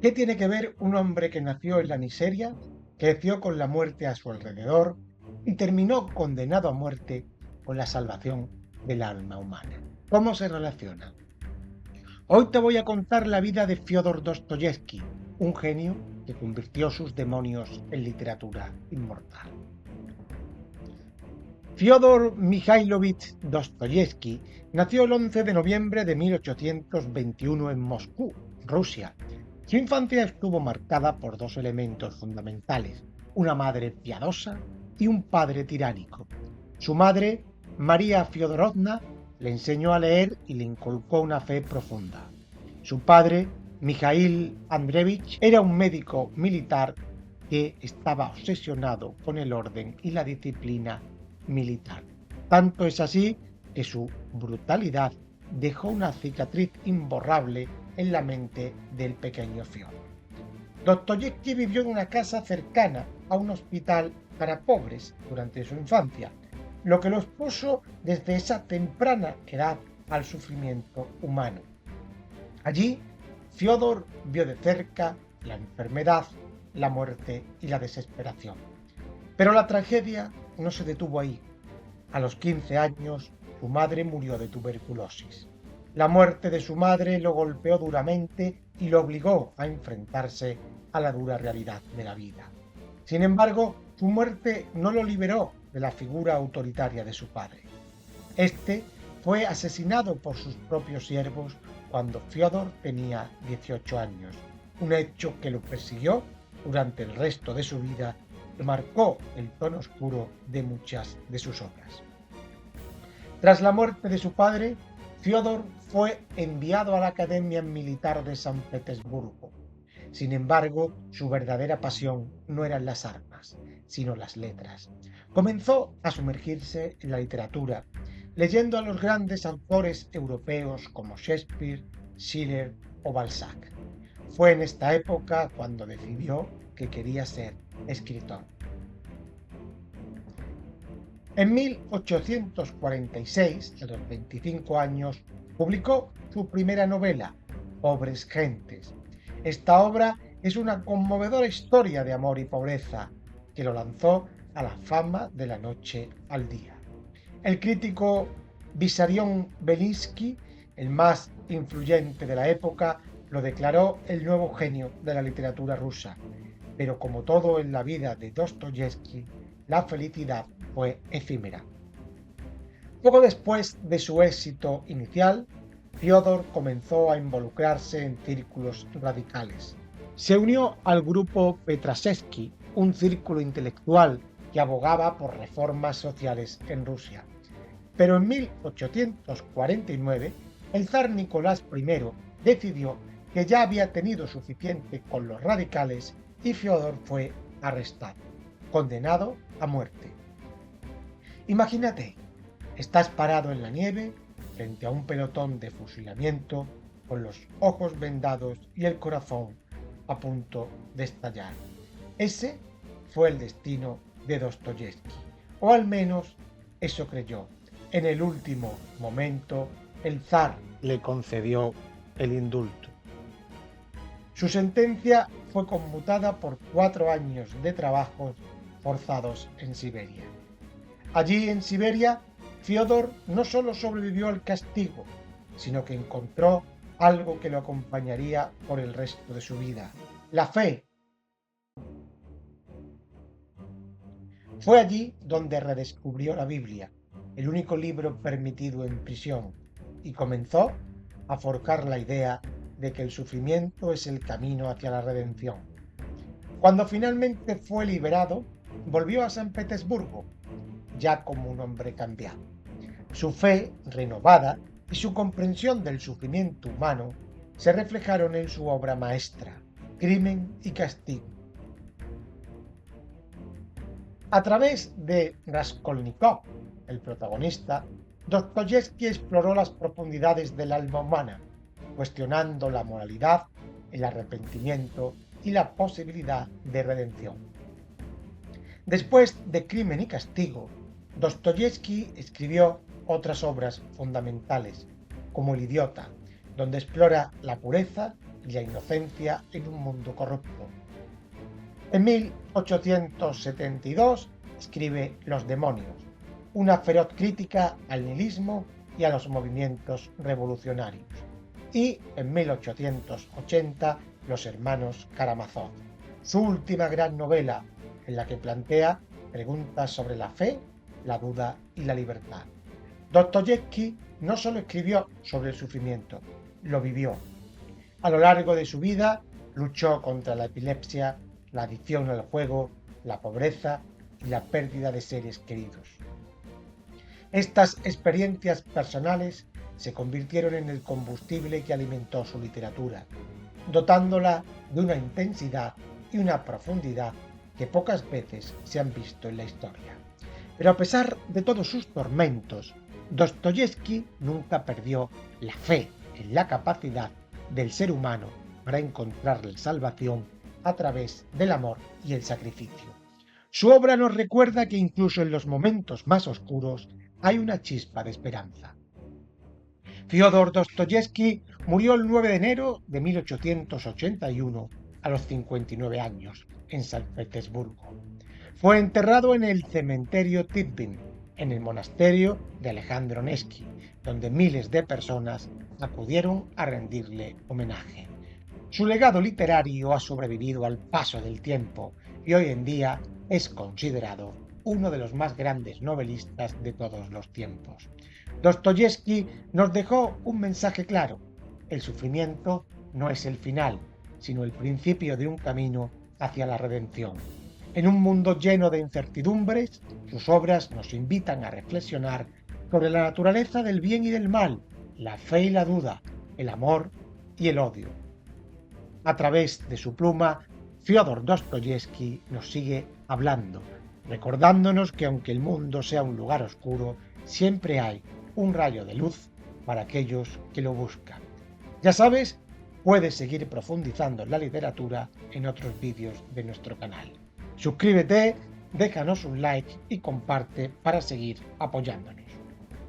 ¿Qué tiene que ver un hombre que nació en la miseria, creció con la muerte a su alrededor y terminó condenado a muerte con la salvación del alma humana? ¿Cómo se relaciona? Hoy te voy a contar la vida de Fyodor Dostoyevsky, un genio que convirtió sus demonios en literatura inmortal. Fyodor Mikhailovich Dostoyevsky nació el 11 de noviembre de 1821 en Moscú, Rusia. Su infancia estuvo marcada por dos elementos fundamentales: una madre piadosa y un padre tiránico. Su madre, María Fyodorovna, le enseñó a leer y le inculcó una fe profunda. Su padre, Mikhail Andreevich, era un médico militar que estaba obsesionado con el orden y la disciplina militar. Tanto es así que su brutalidad dejó una cicatriz imborrable en la mente del pequeño Fyodor. Dostoyevsky vivió en una casa cercana a un hospital para pobres durante su infancia, lo que lo expuso desde esa temprana edad al sufrimiento humano. Allí, Fyodor vio de cerca la enfermedad, la muerte y la desesperación. Pero la tragedia no se detuvo ahí. A los 15 años, su madre murió de tuberculosis. La muerte de su madre lo golpeó duramente y lo obligó a enfrentarse a la dura realidad de la vida. Sin embargo, su muerte no lo liberó de la figura autoritaria de su padre. Este fue asesinado por sus propios siervos cuando Fyodor tenía 18 años, un hecho que lo persiguió durante el resto de su vida y marcó el tono oscuro de muchas de sus obras. Tras la muerte de su padre, Fyodor fue enviado a la Academia Militar de San Petersburgo. Sin embargo, su verdadera pasión no eran las armas, sino las letras. Comenzó a sumergirse en la literatura, leyendo a los grandes autores europeos como Shakespeare, Schiller o Balzac. Fue en esta época cuando decidió que quería ser escritor. En 1846, a los 25 años, publicó su primera novela, Pobres Gentes. Esta obra es una conmovedora historia de amor y pobreza que lo lanzó a la fama de la noche al día. El crítico Vissarion Belinsky, el más influyente de la época, lo declaró el nuevo genio de la literatura rusa. Pero como todo en la vida de Dostoyevsky, la felicidad fue efímera. Poco después de su éxito inicial, Fyodor comenzó a involucrarse en círculos radicales. Se unió al grupo Petrashevsky, un círculo intelectual que abogaba por reformas sociales en Rusia. Pero en 1849, el zar Nicolás I decidió que ya había tenido suficiente con los radicales y Fyodor fue arrestado, condenado a muerte. Imagínate, estás parado en la nieve frente a un pelotón de fusilamiento con los ojos vendados y el corazón a punto de estallar. Ese fue el destino de Dostoyevsky, o al menos eso creyó. En el último momento, el zar le concedió el indulto. Su sentencia fue conmutada por 4 años de trabajos forzados en Siberia. Allí en Siberia, Fyodor no solo sobrevivió al castigo, sino que encontró algo que lo acompañaría por el resto de su vida: la fe. Fue allí donde redescubrió la Biblia, el único libro permitido en prisión, y comenzó a forjar la idea de que el sufrimiento es el camino hacia la redención. Cuando finalmente fue liberado, volvió a San Petersburgo, ya como un hombre cambiado. Su fe renovada y su comprensión del sufrimiento humano se reflejaron en su obra maestra, Crimen y Castigo. A través de Raskolnikov, el protagonista, Dostoyevsky exploró las profundidades del alma humana, cuestionando la moralidad, el arrepentimiento y la posibilidad de redención. Después de Crimen y Castigo, Dostoyevsky escribió otras obras fundamentales, como El idiota, donde explora la pureza y la inocencia en un mundo corrupto. En 1872 escribe Los demonios, una feroz crítica al nihilismo y a los movimientos revolucionarios. Y en 1880 Los hermanos Karamazov, su última gran novela, en la que plantea preguntas sobre la fe, la duda y la libertad. Dostoyevski no solo escribió sobre el sufrimiento, lo vivió. A lo largo de su vida luchó contra la epilepsia, la adicción al juego, la pobreza y la pérdida de seres queridos. Estas experiencias personales se convirtieron en el combustible que alimentó su literatura, dotándola de una intensidad y una profundidad que pocas veces se han visto en la historia. Pero a pesar de todos sus tormentos, Dostoyevski nunca perdió la fe en la capacidad del ser humano para encontrar la salvación a través del amor y el sacrificio. Su obra nos recuerda que incluso en los momentos más oscuros hay una chispa de esperanza. Fyodor Dostoyevski murió el 9 de enero de 1881 a los 59 años en San Petersburgo. Fue enterrado en el cementerio Titbin, en el monasterio de Alejandro Nevsky, donde miles de personas acudieron a rendirle homenaje. Su legado literario ha sobrevivido al paso del tiempo y hoy en día es considerado uno de los más grandes novelistas de todos los tiempos. Dostoyevski nos dejó un mensaje claro: el sufrimiento no es el final, sino el principio de un camino hacia la redención. En un mundo lleno de incertidumbres, sus obras nos invitan a reflexionar sobre la naturaleza del bien y del mal, la fe y la duda, el amor y el odio. A través de su pluma, Fyodor Dostoyevski nos sigue hablando, recordándonos que aunque el mundo sea un lugar oscuro, siempre hay un rayo de luz para aquellos que lo buscan. Ya sabes, puedes seguir profundizando en la literatura en otros vídeos de nuestro canal. Suscríbete, déjanos un like y comparte para seguir apoyándonos.